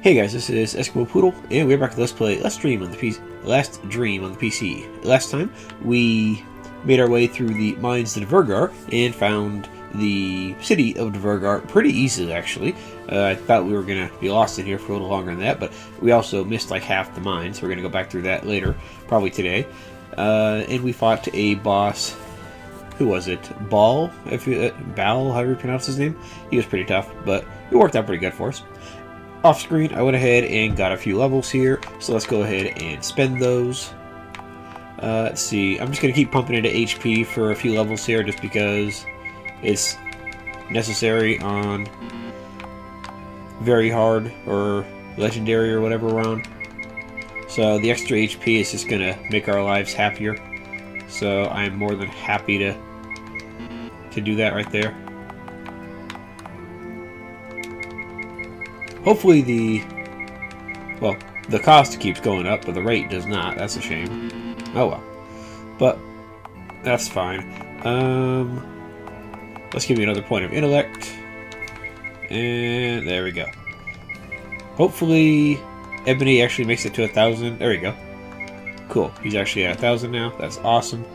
Hey guys, this is Eskimo Poodle, and we're back to Let's Play Last Dream on the PC. Last time, we made our way through the mines of Dvergar and found the city of Dvergar pretty easily, actually. I thought we were going to be lost in here for a little longer than that, but we also missed like half the mines, so we're going to go back through that later, probably today. And we fought a boss. Who was it? Bal, however you pronounce his name. He was pretty tough, but it worked out pretty good for us. Off screen, I went ahead and got a few levels here, so let's go ahead and spend those. Let's see, I'm just going to keep pumping into HP for a few levels here, just because it's necessary on very hard or legendary or whatever we're on. So the extra HP is just going to make our lives happier. So I'm more than happy to do that right there. Hopefully the cost keeps going up, but the rate does not. That's a shame. Oh well. But that's fine. Let's give you another point of intellect. And there we go. Hopefully Ebony actually makes it to 1,000. There we go. Cool. He's actually at 1,000 now. That's awesome.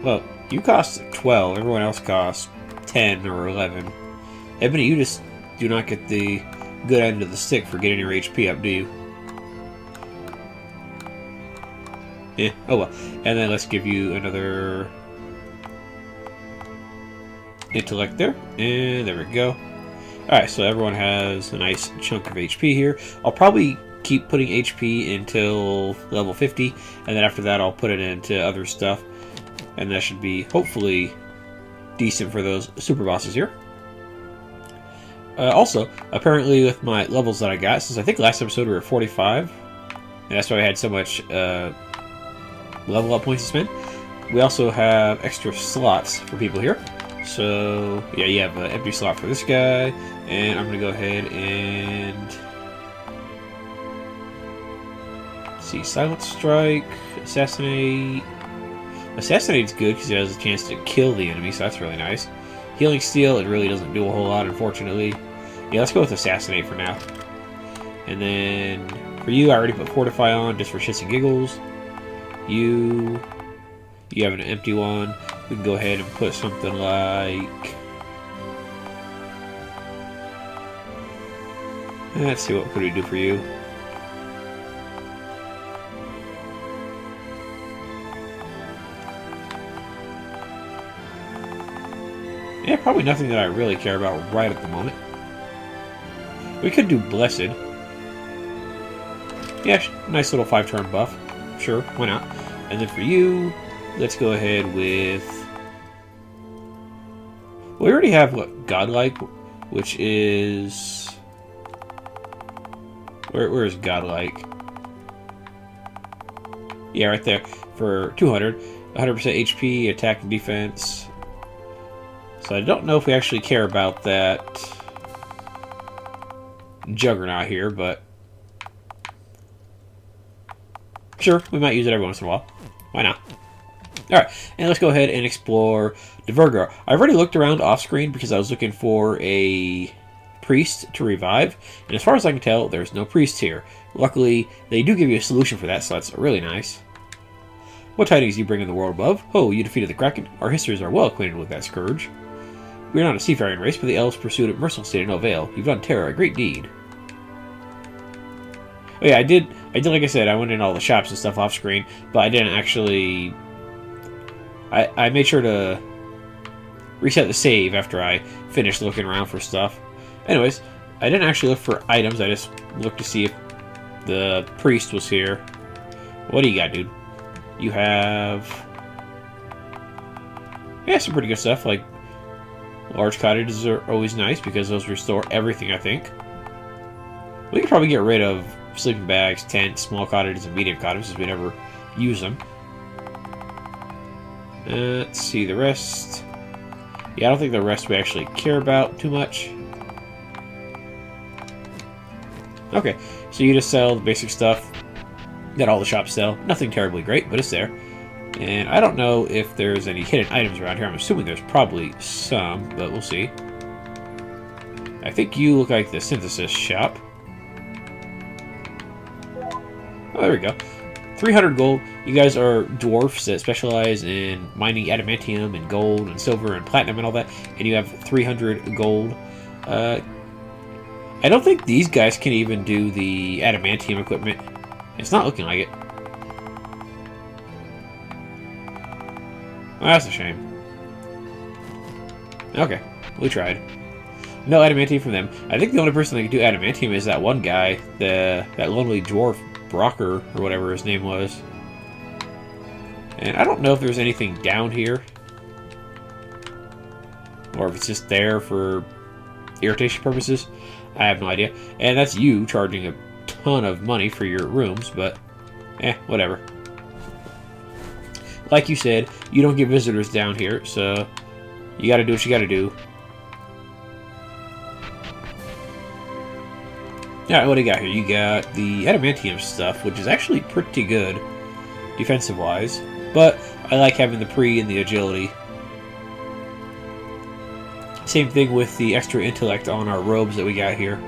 Well, you cost 12. Everyone else costs 10 or 11. Ebony, you just do not get the good end of the stick for getting your HP up, do you? Yeah, oh well. And then let's give you another intellect there. And there we go. Alright, so everyone has a nice chunk of HP here. I'll probably keep putting HP until level 50, and then after that I'll put it into other stuff. And that should be, hopefully, decent for those super bosses here. Also, apparently with my levels that I got, since I think last episode we were 45, and that's why I had so much level up points to spend, we also have extra slots for people here. So, yeah, you have an empty slot for this guy, and I'm going to go ahead and see, Silent Strike, Assassinate. Assassinate's good because it has a chance to kill the enemy, so that's really nice. Healing Steel, it really doesn't do a whole lot, unfortunately. Yeah, let's go with Assassinate for now. And then, for you, I already put Fortify on, just for shits and giggles. You have an empty one. We can go ahead and put something like... Let's see, what could we do for you? Yeah, probably nothing that I really care about right at the moment. We could do Blessed. Yeah, nice little 5-turn buff. Sure, why not? And then for you, let's go ahead with... We already have, what, Godlike, which is... Where is Godlike? Yeah, right there. For 200. 100% HP, attack and defense. So I don't know if we actually care about that Juggernaut here, but sure, we might use it every once in a while. Why not? Alright, and let's go ahead and explore Dvergar. I've already looked around off-screen because I was looking for a priest to revive, and as far as I can tell, there's no priest here. Luckily, they do give you a solution for that, so that's really nice. What tidings you bring in the world above? Oh, you defeated the Kraken. Our histories are well acquainted with that scourge. We are not a seafaring race, but the elves pursued it mercilessly to no avail. You've done terror a great deed. Oh yeah, I did like I said, I went in all the shops and stuff off screen, but I didn't actually... I made sure to reset the save after I finished looking around for stuff. Anyways, I didn't actually look for items, I just looked to see if the priest was here. What do you got, dude? You have... Yeah, some pretty good stuff, like large cottages are always nice because those restore everything, I think. We could probably get rid of sleeping bags, tents, small cottages, and medium cottages since we never use them. Let's see the rest. Yeah, I don't think the rest we actually care about too much. Okay, so you just sell the basic stuff that all the shops sell. Nothing terribly great, but it's there. And I don't know if there's any hidden items around here. I'm assuming there's probably some, but we'll see. I think you look like the synthesis shop. Oh, there we go. 300 gold. You guys are dwarfs that specialize in mining adamantium and gold and silver and platinum and all that, and you have 300 gold. I don't think these guys can even do the adamantium equipment. It's not looking like it. Well, that's a shame. Okay, we tried. No adamantium from them. I think the only person that can do adamantium is that one guy, that lonely dwarf, Brocker, or whatever his name was. And I don't know if there's anything down here. Or if it's just there for irritation purposes. I have no idea. And that's you charging a ton of money for your rooms, but whatever. Like you said, you don't get visitors down here, so you gotta do what you gotta do. Alright, what do you got here? You got the adamantium stuff, which is actually pretty good defensive-wise, but I like having the pre and the agility. Same thing with the extra intellect on our robes that we got here.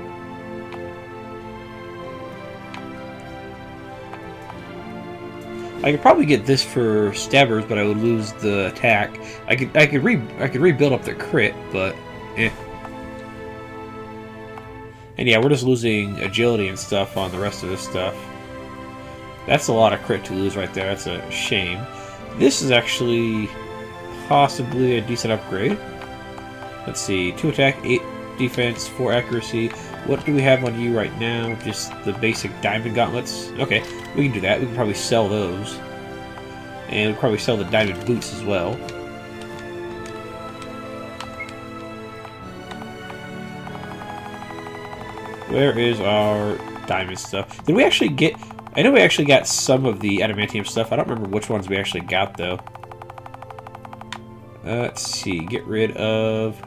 I could probably get this for stabbers, but I would lose the attack. I could rebuild up the crit, but And yeah, we're just losing agility and stuff on the rest of this stuff. That's a lot of crit to lose right there. That's a shame. This is actually possibly a decent upgrade. Let's see, 2 attack, 8 defense, 4 accuracy. What do we have on you right now? Just the basic diamond gauntlets? Okay, we can do that. We can probably sell those. And we'll probably sell the diamond boots as well. Where is our diamond stuff? Did we actually get... I know we actually got some of the adamantium stuff. I don't remember which ones we actually got, though. Let's see. Get rid of...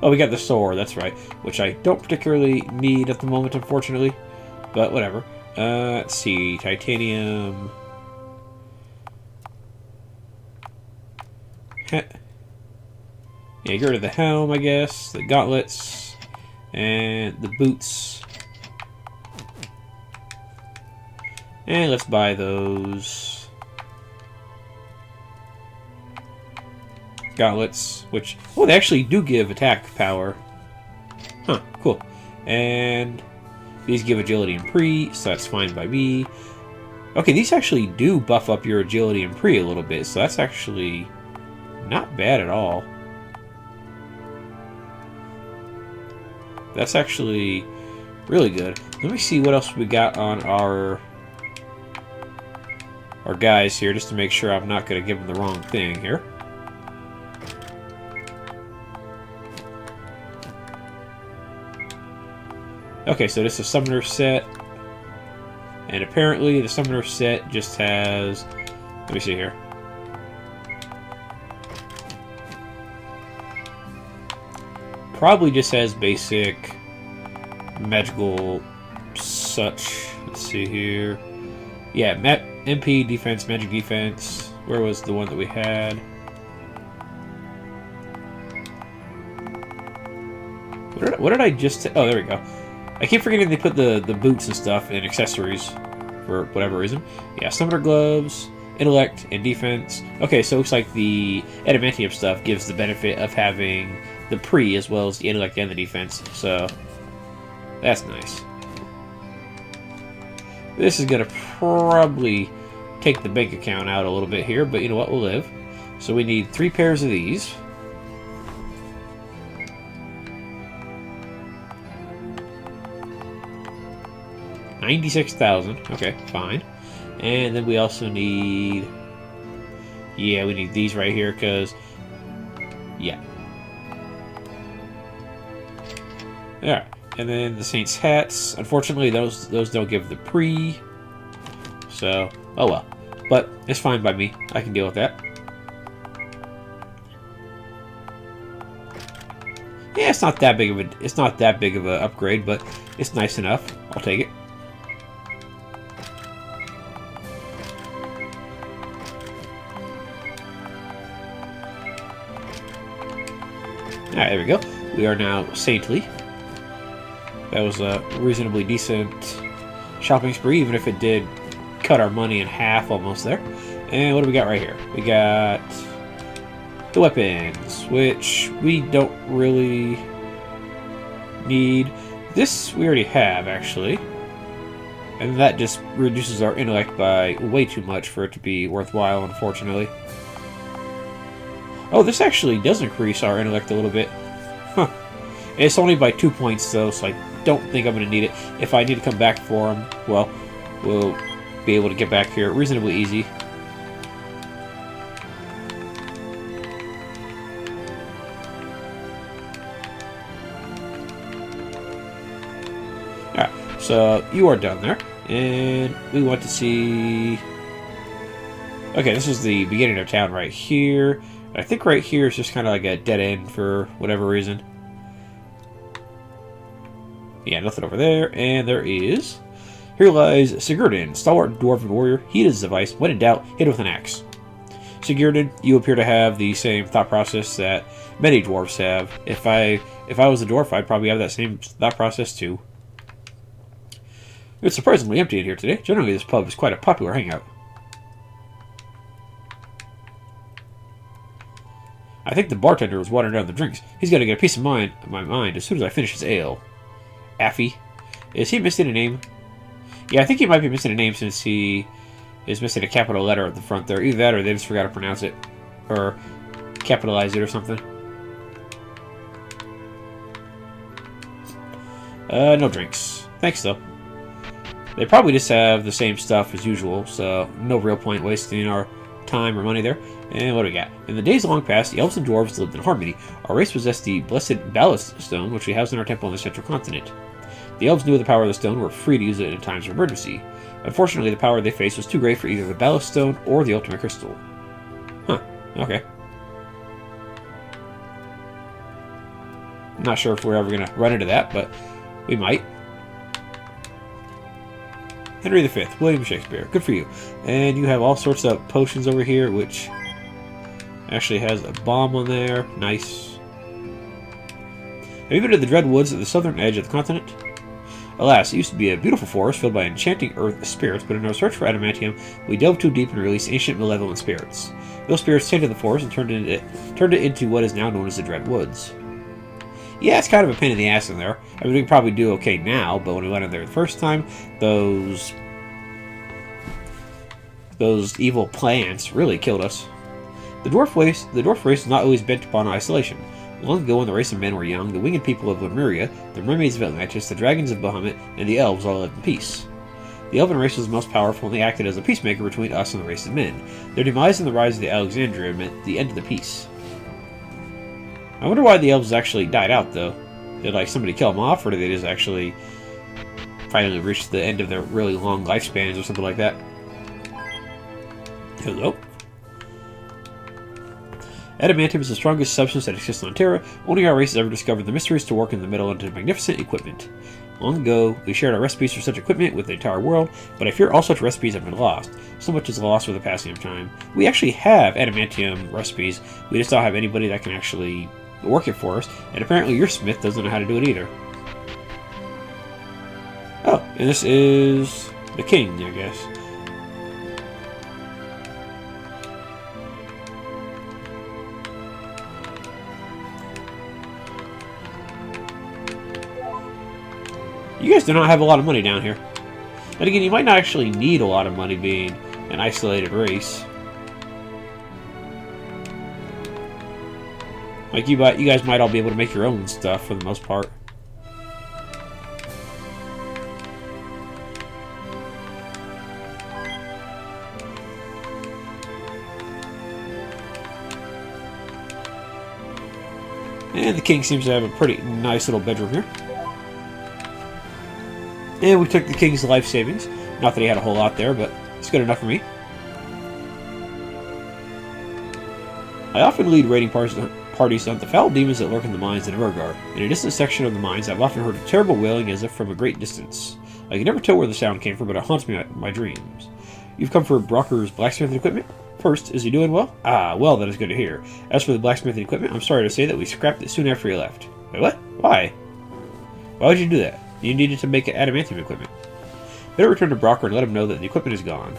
Oh, we got the sword, that's right. Which I don't particularly need at the moment, unfortunately. But whatever. Let's see. Titanium. Yeah, get rid of the helm, I guess. The gauntlets. And the boots. And let's buy those gauntlets, which... Oh, they actually do give attack power. Huh, cool. And these give agility and pre, so that's fine by me. Okay, these actually do buff up your agility and pre a little bit, so that's actually not bad at all. That's actually really good. Let me see what else we got on our guys here, just to make sure I'm not going to give them the wrong thing here. Okay, so this is a summoner set, and apparently the summoner set just has... Let me see here. Probably just has basic magical such. Let's see here. Yeah, MP defense, magic defense. Where was the one that we had? What did I just... Oh, there we go. I keep forgetting they put the boots and stuff in accessories for whatever reason. Yeah, summoner gloves, intellect, and defense. Okay, so it looks like the adamantium stuff gives the benefit of having the pre as well as the intellect and the defense. So that's nice. This is going to probably take the bank account out a little bit here, but you know what? We'll live. So we need 3 pairs of these. $96,000. Okay, fine. And then we also need... Yeah, we need these right here, because... Yeah. Alright. And then the Saints' hats. Unfortunately, those don't give the pre. So, oh well. But it's fine by me. I can deal with that. Yeah, it's not that big of a upgrade, but it's nice enough. I'll take it. Alright, there we go. We are now saintly. That was a reasonably decent shopping spree, even if it did cut our money in half almost there. And what do we got right here? We got the weapons, which we don't really need. This we already have, actually. And that just reduces our intellect by way too much for it to be worthwhile, unfortunately. Oh, this actually does increase our intellect a little bit. Huh. It's only by 2 points, though, so I don't think I'm going to need it. If I need to come back for them, well, we'll be able to get back here reasonably easy. Alright, so you are done there. And we want to see... Okay, this is the beginning of town right here. I think right here is just kind of like a dead end for whatever reason. Yeah, nothing over there. And there is... Here lies Sigurden, stalwart dwarven warrior. He is his device. When in doubt, hit with an axe. Sigurden, you appear to have the same thought process that many dwarves have. If I was a dwarf, I'd probably have that same thought process too. It's surprisingly empty in here today. Generally, this pub is quite a popular hangout. I think the bartender was watering down the drinks. He's going to get a piece of my mind as soon as I finish his ale. Affy. Is he missing a name? Yeah, I think he might be missing a name since he is missing a capital letter at the front there. Either that or they just forgot to pronounce it. Or capitalize it or something. No drinks. Thanks, though. They probably just have the same stuff as usual, so no real point wasting our time or money there. And what do we got? In the days long past, the elves and dwarves lived in harmony. Our race possessed the blessed ballast stone, which we house in our temple on the central continent. The elves knew of the power of the stone and were free to use it in times of emergency. Unfortunately, the power they faced was too great for either the ballast stone or the ultimate crystal. Huh. Okay. Not sure if we're ever going to run into that, but we might. Henry V, William Shakespeare. Good for you. And you have all sorts of potions over here, which actually has a bomb on there. Nice. Have you been to the Dread Woods at the southern edge of the continent? Alas, it used to be a beautiful forest filled by enchanting earth spirits, but in our search for adamantium, we delved too deep and released ancient malevolent spirits. Those spirits tainted the forest and turned it into what is now known as the Dread Woods. Yeah, it's kind of a pain in the ass in there. I mean, we can probably do okay now, but when we went in there the first time, those evil plants really killed us. The dwarf race is not always bent upon isolation. Long ago, when the race of men were young, the winged people of Lemuria, the mermaids of Atlantis, the dragons of Bahamut, and the elves all lived in peace. The elven race was the most powerful, and they acted as a peacemaker between us and the race of men. Their demise and the rise of the Alexandria meant the end of the peace. I wonder why the elves actually died out, though. Did, like, somebody kill them off, or did they just actually finally reach the end of their really long lifespans or something like that? Hello? Adamantium is the strongest substance that exists on Terra. Only our race has ever discovered the mysteries to work in the middle into magnificent equipment. Long ago, we shared our recipes for such equipment with the entire world, but I fear all such recipes have been lost. So much is lost with the passing of time. We actually have adamantium recipes, we just don't have anybody that can actually work it for us, and apparently your smith doesn't know how to do it either. Oh, and this is the king, I guess. You guys do not have a lot of money down here. And again, you might not actually need a lot of money being an isolated race. Like, you guys might all be able to make your own stuff for the most part. And the king seems to have a pretty nice little bedroom here. And we took the king's life savings. Not that he had a whole lot there, but it's good enough for me. I often lead raiding parties to hunt the foul demons that lurk in the mines in Dvergar. In a distant section of the mines, I've often heard a terrible wailing as if from a great distance. I can never tell where the sound came from, but it haunts me in my dreams. You've come for Brocker's blacksmithing equipment? First, is he doing well? Ah, well, that is good to hear. As for the blacksmithing equipment, I'm sorry to say that we scrapped it soon after he left. Wait, what? Why? Why would you do that? You needed to make adamantium equipment. Better return to Brocker and let him know that the equipment is gone.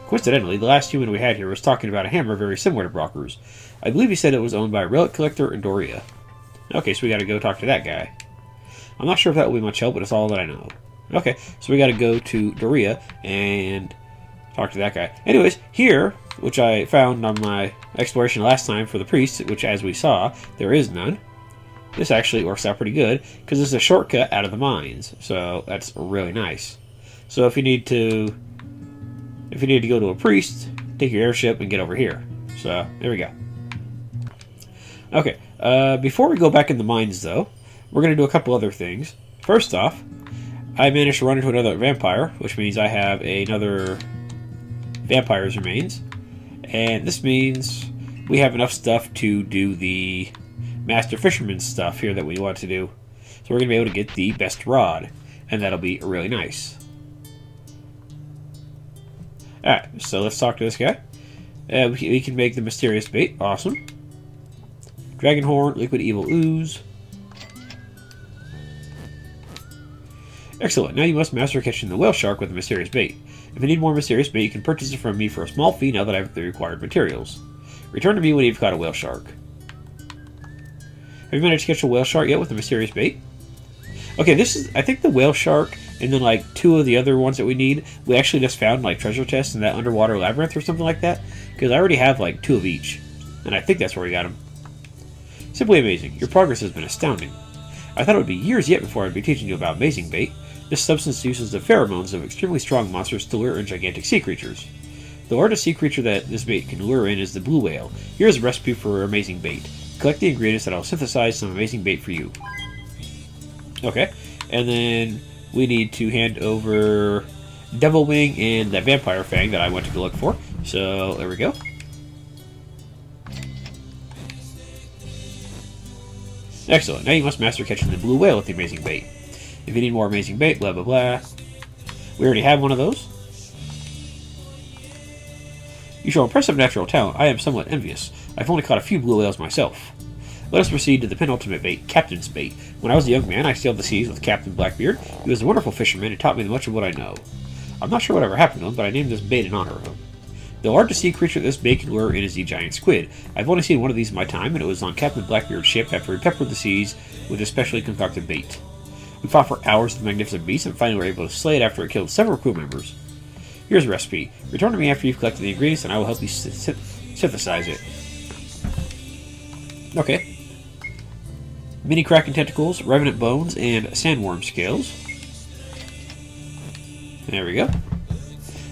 Coincidentally, the last human we had here was talking about a hammer very similar to Brocker's. I believe he said it was owned by a relic collector in Doria. Okay, so we gotta go talk to that guy. I'm not sure if that will be much help, but it's all that I know. Okay, so we gotta go to Doria and talk to that guy. Anyways, here, which I found on my exploration last time for the priest, which as we saw, there is none. This actually works out pretty good, because this is a shortcut out of the mines. So that's really nice. So if you need to go to a priest, take your airship and get over here. So there we go. Okay, before we go back in the mines though, we're going to do a couple other things. First off, I managed to run into another vampire, which means I have another vampire's remains. And this means we have enough stuff to do the Master Fisherman stuff here that we want to do. So we're going to be able to get the best rod, and that'll be really nice. Alright, so let's talk to this guy. We can make the mysterious bait. Awesome. Dragon horn, liquid evil ooze. Excellent. Now you must master catching the whale shark with the mysterious bait. If you need more mysterious bait, you can purchase it from me for a small fee now that I have the required materials. Return to me when you've caught a whale shark. Have you managed to catch a whale shark yet with the mysterious bait? Okay, this is, I think the whale shark and then like 2 of the other ones that we need, we actually just found like treasure chests in that underwater labyrinth or something like that. Because I already have like 2 of each. And I think that's where we got them. Simply amazing. Your progress has been astounding. I thought it would be years yet before I'd be teaching you about amazing bait. This substance uses the pheromones of extremely strong monsters to lure in gigantic sea creatures. The largest sea creature that this bait can lure in is the blue whale. Here's a recipe for amazing bait. Collect the ingredients and I'll synthesize some amazing bait for you. Okay, and then we need to hand over Devil Wing and that Vampire Fang that I went to go look for. So, there we go. Excellent. Now you must master catching the blue whale with the amazing bait. If you need more amazing bait, blah blah blah. We already have one of those. You show impressive natural talent. I am somewhat envious. I've only caught a few blue whales myself. Let us proceed to the penultimate bait, Captain's Bait. When I was a young man, I sailed the seas with Captain Blackbeard. He was a wonderful fisherman and taught me much of what I know. I'm not sure whatever happened to him, but I named this bait in honor of him. The largest sea creature this bait can lure in is the giant squid. I've only seen one of these in my time, and it was on Captain Blackbeard's ship after he peppered the seas with a specially concocted bait. We fought for hours with the magnificent beast, and finally were able to slay it after it killed several crew members. Here's a recipe. Return to me after you've collected the ingredients, and I will help you synthesize it. Okay. Mini kraken tentacles, revenant bones, and sandworm scales. There we go.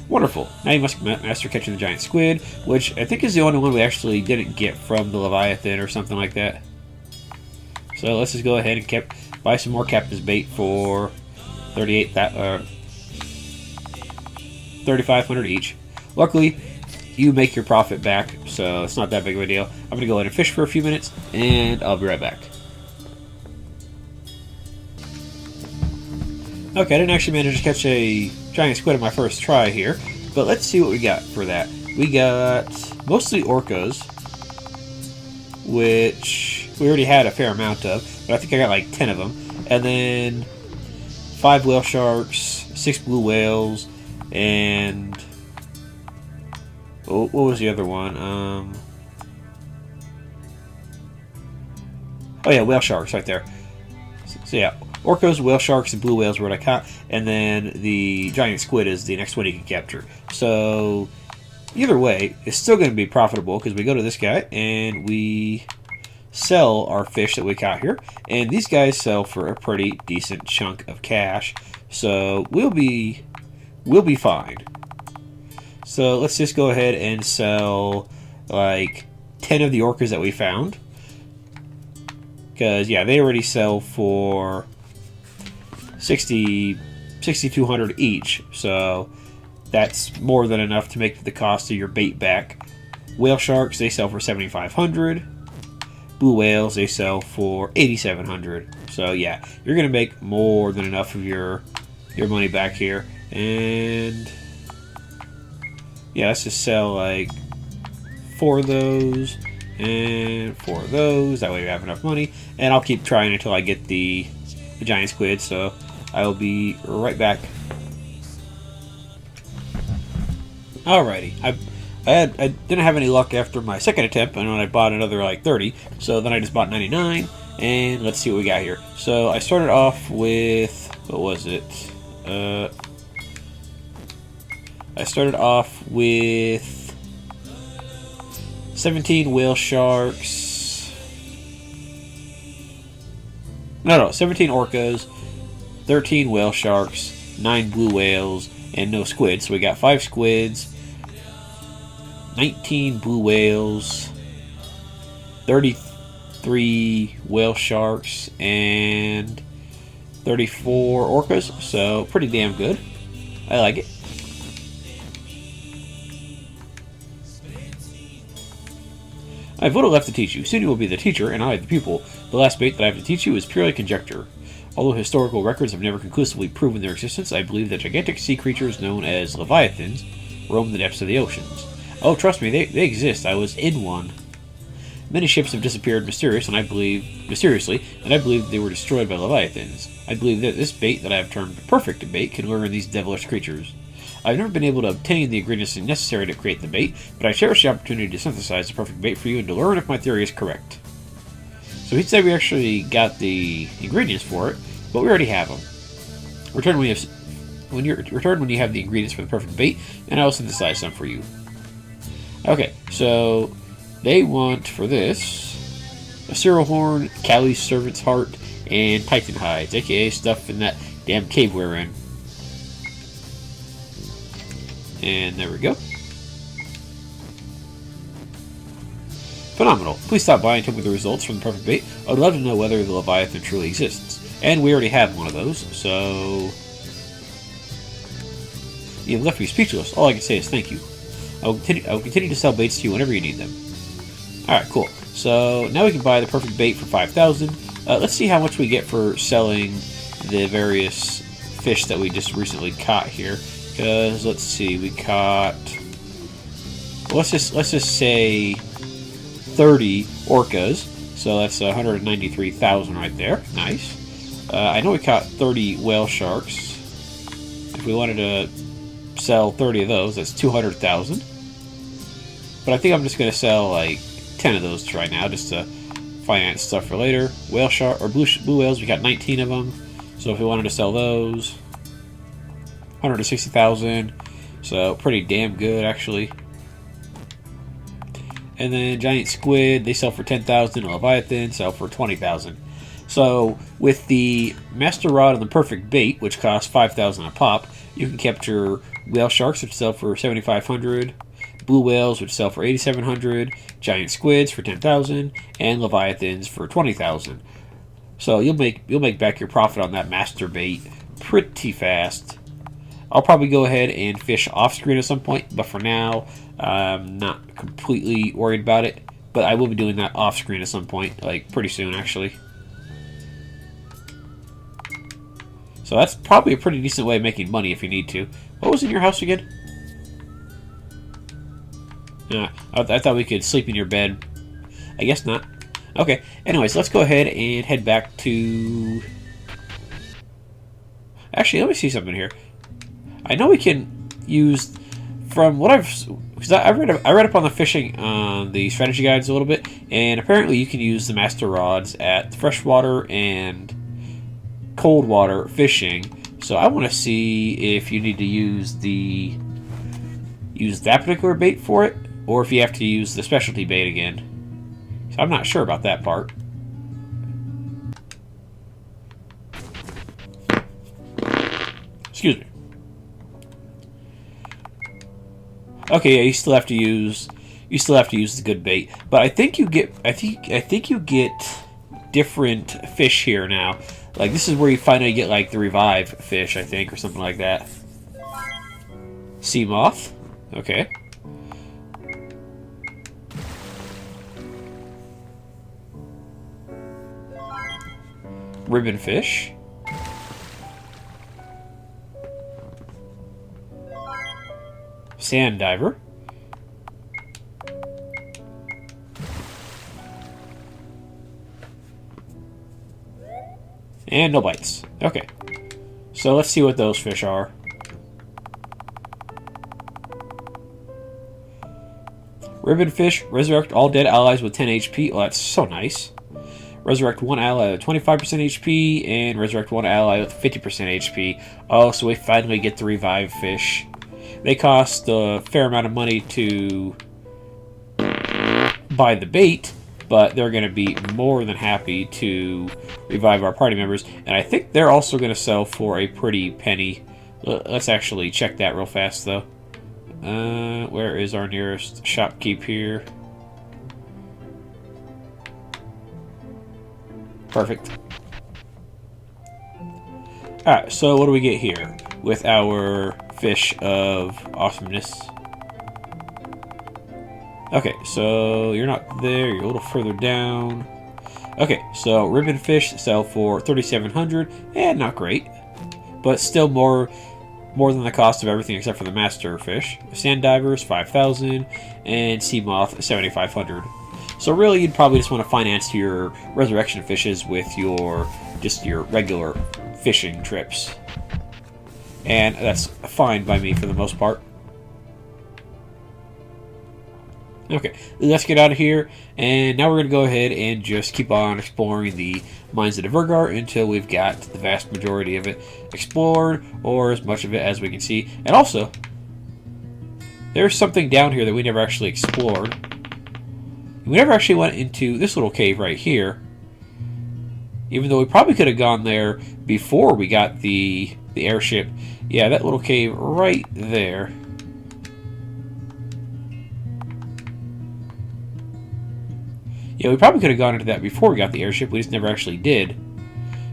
Wonderful. Now you must master catching the giant squid, which I think is the only one we actually didn't get from the Leviathan or something like that. So let's just go ahead and buy some more Captain's Bait for 3,500 each. Luckily, you make your profit back, so it's not that big of a deal. I'm going to go ahead and fish for a few minutes, and I'll be right back. Okay, I didn't actually manage to catch a giant squid on my first try here, but let's see what we got for that. We got mostly orcas, which we already had a fair amount of, but I think I got like 10 of them. And then 5 whale sharks, 6 blue whales, and what was the other one? Oh yeah, whale sharks right there. So yeah, orcas, whale sharks, and blue whales were what I caught, and then the giant squid is the next one you can capture. So either way, it's still going to be profitable because we go to this guy and we sell our fish that we caught here, and these guys sell for a pretty decent chunk of cash. So we'll be fine. So let's just go ahead and sell like 10 of the orcas that we found. Because, yeah, they already sell for 6,200 each. So that's more than enough to make the cost of your bait back. Whale sharks, they sell for 7,500. Blue whales, they sell for 8,700. So, yeah, you're going to make more than enough of your money back here. And, yeah, let's just sell like 4 of those. And 4 of those, that way we have enough money. And I'll keep trying until I get the giant squid, so I will be right back. Alrighty. I didn't have any luck after my second attempt, and when I bought another like 30, so then I just bought 99, and let's see what we got here. So I started off with, what was it? I started off with 17 whale sharks. No, 17 orcas, 13 whale sharks, 9 blue whales, and no squids. So we got 5 squids, 19 blue whales, 33 whale sharks, and 34 orcas. So pretty damn good. I like it. I have little left to teach you. Soon you will be the teacher, and I the pupil. The last bait that I have to teach you is purely conjecture. Although historical records have never conclusively proven their existence, I believe that gigantic sea creatures known as leviathans roam the depths of the oceans. Oh, trust me, they exist. I was in one. Many ships have disappeared mysteriously, and I believe they were destroyed by leviathans. I believe that this bait that I have termed perfect bait can lure in these devilish creatures. I've never been able to obtain the ingredients necessary to create the bait, but I cherish the opportunity to synthesize the perfect bait for you and to learn if my theory is correct. So he said we actually got the ingredients for it, but we already have them. Return when you have the ingredients for the perfect bait, and I will synthesize some for you. Okay, so they want for this a cereal horn, Callie's servant's heart, and python hides, aka stuff in that damn cave we're in. And there we go. Phenomenal. Please stop by and tell me the results from the perfect bait. I would love to know whether the Leviathan truly exists. And we already have one of those, so you've left me speechless. All I can say is thank you. I will continue to sell baits to you whenever you need them. Alright, cool. So now we can buy the perfect bait for 5,000. Let's see how much we get for selling the various fish that we just recently caught here. Because let's see, we caught, let's just say 30 orcas, so that's 193,000 right there. Nice. I know we caught 30 whale sharks. If we wanted to sell 30 of those, that's 200,000. But I think I'm just gonna sell like 10 of those right now, just to finance stuff for later. Whale shark or blue whales, we got 19 of them. So if we wanted to sell those, 160,000, so pretty damn good actually. And then giant squid, they sell for 10,000. Leviathan sell for 20,000. So with the master rod and the perfect bait, which costs 5,000 a pop, you can capture whale sharks, which sell for 7,500, blue whales, which sell for 8,700, giant squids for 10,000, and leviathans for 20,000. So you'll make back your profit on that master bait pretty fast. I'll probably go ahead and fish off screen at some point, but for now, I'm not completely worried about it. But I will be doing that off screen at some point, like pretty soon actually. So that's probably a pretty decent way of making money if you need to. What was in your house again? I thought we could sleep in your bed. I guess not. Okay, anyways, let's go ahead and head back to... Actually, let me see something here. I know we can use, from what because I read up on the fishing on the strategy guides a little bit, and apparently you can use the master rods at freshwater and cold water fishing. So I want to see if you need to use that particular bait for it, or if you have to use the specialty bait again. So I'm not sure about that part. Excuse me. Okay, yeah, you still have to use the good bait, but I think you get different fish here now. Like this is where you finally get like the revive fish, I think, or something like that. Sea moth, okay. Ribbon fish. Sand diver. And no bites. Okay. So let's see what those fish are. Ribbon Fish, resurrect all dead allies with 10 HP. Oh, that's so nice. Resurrect one ally with 25% HP, and resurrect one ally with 50% HP. Oh, so we finally get the revive fish. They cost a fair amount of money to buy the bait, but they're going to be more than happy to revive our party members. And I think they're also going to sell for a pretty penny. Let's actually check that real fast, though. Where is our nearest shopkeep here? Perfect. Alright, so what do we get here with our fish of awesomeness? Okay, so you're not there, you're a little further down. Okay, so ribbon fish sell for 3,700, and not great, but still more than the cost of everything except for the master fish. Sand divers 5,000, and sea moth 7,500. So really, you'd probably just want to finance your resurrection fishes with your regular fishing trips, and that's fine by me for the most part. Okay, let's get out of here, and now we're going to go ahead and just keep on exploring the mines of Dvergar until we've got the vast majority of it explored, or as much of it as we can see. And also, there's something down here that we never actually explored. We never actually went into this little cave right here, even though we probably could have gone there before we got the airship. Yeah, that little cave right there. Yeah, we probably could have gone into that before we got the airship. We just never actually did.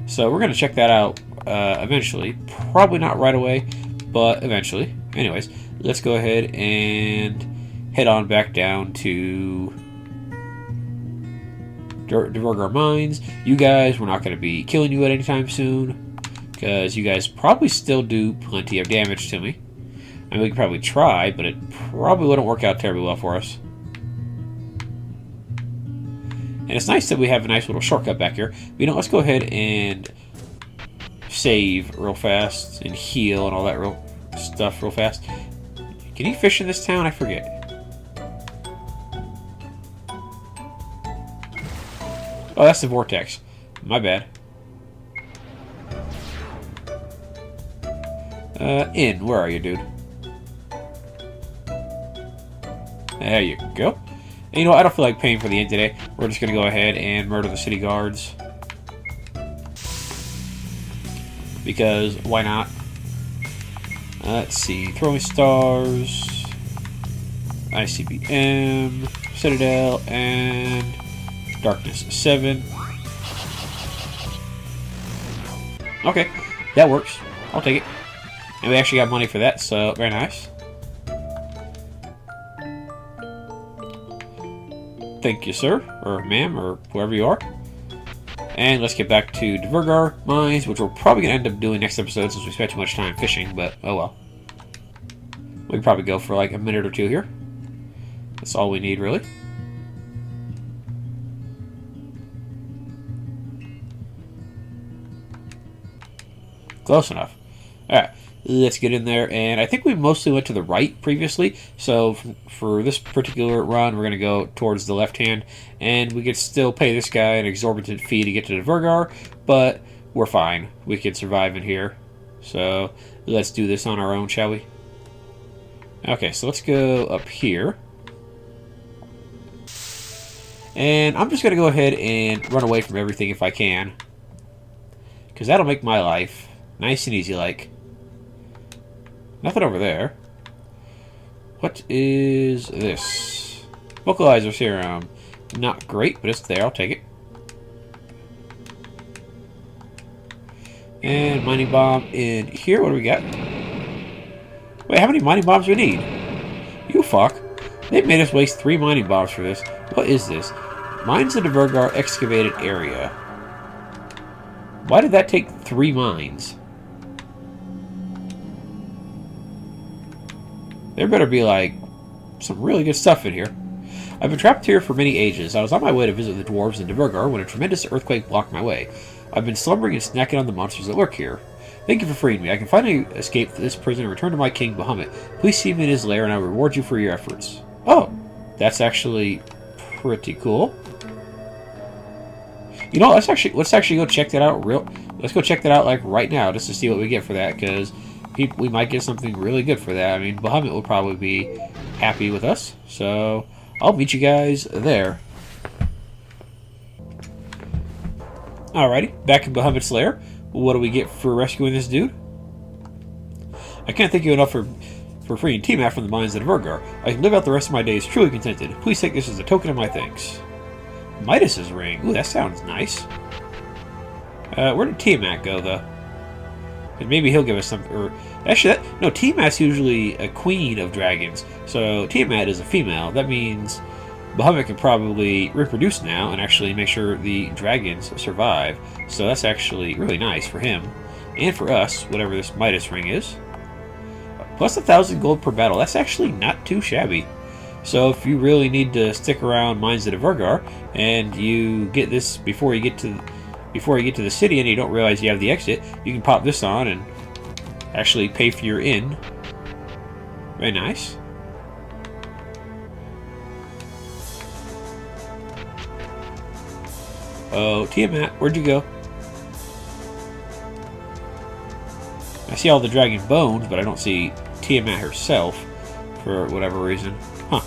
So we're going to check that out eventually. Probably not right away, but eventually. Anyways, let's go ahead and head on back down to Dvergar Mines. You guys, we're not going to be killing you at any time soon, because you guys probably still do plenty of damage to me. I mean, we could probably try, but it probably wouldn't work out terribly well for us. And it's nice that we have a nice little shortcut back here. But, you know, let's go ahead and save real fast and heal and all that real stuff real fast. Can you fish in this town? I forget. Oh, that's the vortex. My bad. Where are you, dude? There you go. And you know what? I don't feel like paying for the inn today. We're just going to go ahead and murder the city guards. Because, why not? Let's see. Throwing stars. ICBM. Citadel. And Darkness 7. Okay. That works. I'll take it. And we actually got money for that, so very nice. Thank you, sir, or ma'am, or whoever you are. And let's get back to Dvergar Mines, which we're probably going to end up doing next episode since we spent too much time fishing, but oh well. We can probably go for like a minute or two here. That's all we need, really. Close enough. Alright. Let's get in there, and I think we mostly went to the right previously, so for this particular run, we're going to go towards the left hand, and we could still pay this guy an exorbitant fee to get to Dvergar, but we're fine. We can survive in here, so let's do this on our own, shall we? Okay, so let's go up here, and I'm just going to go ahead and run away from everything if I can, because that'll make my life nice and easy like. Nothing over there. What is this? Vocalizer serum. Not great, but it's there. I'll take it. And mining bomb in here. What do we got? Wait, how many mining bombs do we need? You fuck. They've made us waste 3 mining bombs for this. What is this? Mines of the Dvergar excavated area. Why did that take 3 mines? There better be, like, some really good stuff in here. I've been trapped here for many ages. I was on my way to visit the Dwarves in Dvergar when a tremendous earthquake blocked my way. I've been slumbering and snacking on the monsters that lurk here. Thank you for freeing me. I can finally escape this prison and return to my king, Bahamut. Please see me in his lair and I will reward you for your efforts. Oh, That's actually pretty cool. You know, let's actually go check that out let's go check that out like right now just to see what we get for that, because we might get something really good for that. I mean, Bahamut will probably be happy with us, so I'll meet you guys there. Alrighty, back in Bahamut's lair. What do we get for rescuing this dude? I can't thank you enough for freeing Tiamat from the mines of Dvergar. I can live out the rest of my days truly contented. Please take this as a token of my thanks. Midas's ring. Ooh, that sounds nice. Where did Tiamat go, though? And maybe he'll give us something. Or actually, no, Tiamat's usually a queen of dragons. So Tiamat is a female. That means Bahamut can probably reproduce now and actually make sure the dragons survive. So that's actually really nice for him. And for us, whatever this Midas ring is. Plus 1,000 gold per battle. That's actually not too shabby. So if you really need to stick around Mines of Dvergar and you get this before you get to the city and you don't realize you have the exit, you can pop this on and actually pay for your inn. Very nice. Oh, Tiamat, where'd you go? I see all the dragon bones, but I don't see Tiamat herself for whatever reason. Huh.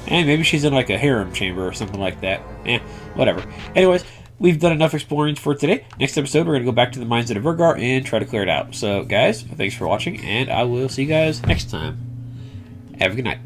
And maybe she's in like a harem chamber or something like that. Whatever. Anyways, we've done enough exploring for today. Next episode, we're going to go back to the mines of Dvergar and try to clear it out. So, guys, thanks for watching, and I will see you guys next time. Have a good night.